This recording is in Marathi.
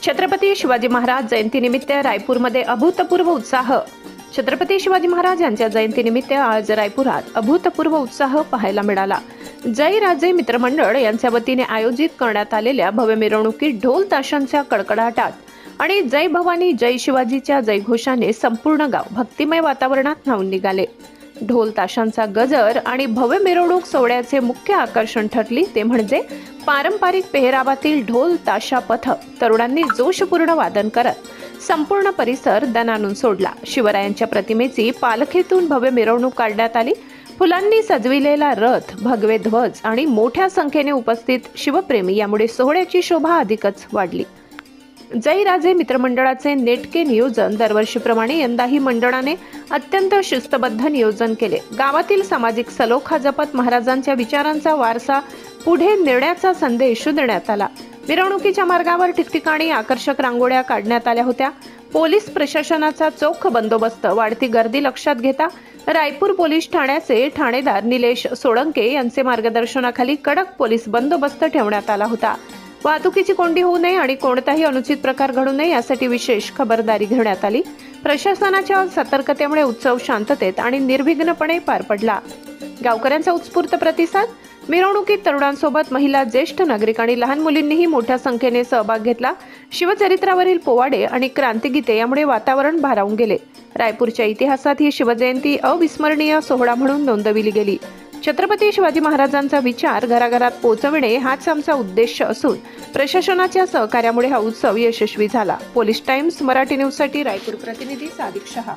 छत्रपती शिवाजी महाराज जयंतीनिमित्त रायपूरमध्ये अभूतपूर्व उत्साह। छत्रपती शिवाजी महाराज यांच्या जयंतीनिमित्त आज रायपुरात अभूतपूर्व उत्साह पाहायला मिळाला। जय राजे मित्रमंडळ यांच्या वतीने आयोजित करण्यात आलेल्या भव्य मिरवणुकीत ढोल ताशांच्या कडकडाटात आणि जय भवानी जय शिवाजीच्या जयघोषाने संपूर्ण गाव भक्तिमय वातावरणात न्हाऊन निघाले। ढोल ताशांचा गजर आणि भव्य मिरवणूक सोहळ्याचे मुख्य आकर्षण ठरली ते म्हणजे पारंपरिक पेहरावातील ढोल ताशा पथक। तरुणांनी जोशपूर्ण वादन करत संपूर्ण परिसर दणाणून सोडला। शिवरायांच्या प्रतिमेची पालखीतून भव्य मिरवणूक काढण्यात आली। फुलांनी सजविलेला रथ, भगवे ध्वज आणि मोठ्या संख्येने उपस्थित शिवप्रेमी यामुळे सोहळ्याची शोभा अधिकच वाढली। जय राजे मित्रमंडळाचे नेटके नियोजन दरवर्षीप्रमाणे यंदाही मंडळाने अत्यंत शिस्तबद्ध नियोजन केले। गावातील सामाजिक सलोखा जपत महाराजांच्या विचारांचा वारसा पुढे नेण्याचा संदेश देण्यात आला। मिरवणुकीच्या मार्गावर ठिकठिकाणी आकर्षक रांगोळ्या काढण्यात आल्या होत्या। पोलीस प्रशासनाचा चोख बंदोबस्त, वाढती गर्दी लक्षात घेता रायपूर पोलीस ठाण्याचे ठाणेदार निलेश सोळंके यांचे मार्गदर्शनाखाली कडक पोलीस बंदोबस्त ठेवण्यात आला होता। वाहतुकीची कोंडी होऊ नये आणि कोणताही अनुचित प्रकार घडू नये यासाठी विशेष खबरदारी घेण्यात आली। प्रशासनाच्या सतर्कतेमुळे उत्सव शांततेत आणि निर्विघ्नपणे पार पडला। गावकऱ्यांचा उत्स्फूर्त प्रतिसाद। मिरवणुकीत तरुणांसोबत महिला, ज्येष्ठ नागरिक आणि लहान मुलींनीही मोठ्या संख्येने सहभाग घेतला। शिवचरित्रावरील पोवाडे आणि क्रांतिगीते यामुळे वातावरण भारावून गेले। रायपूरच्या इतिहासात ही शिवजयंती अविस्मरणीय सोहळा म्हणून नोंदविली गेली। छत्रपती शिवाजी महाराजांचा विचार घराघरात पोहोचविणे हाच आमचा उद्देश असून प्रशासनाच्या सहकार्यामुळे हा उत्सव यशस्वी झाला। पोलीस टाइम्स मराठी न्यूजसाठी रायपूर प्रतिनिधी सादिक शहा।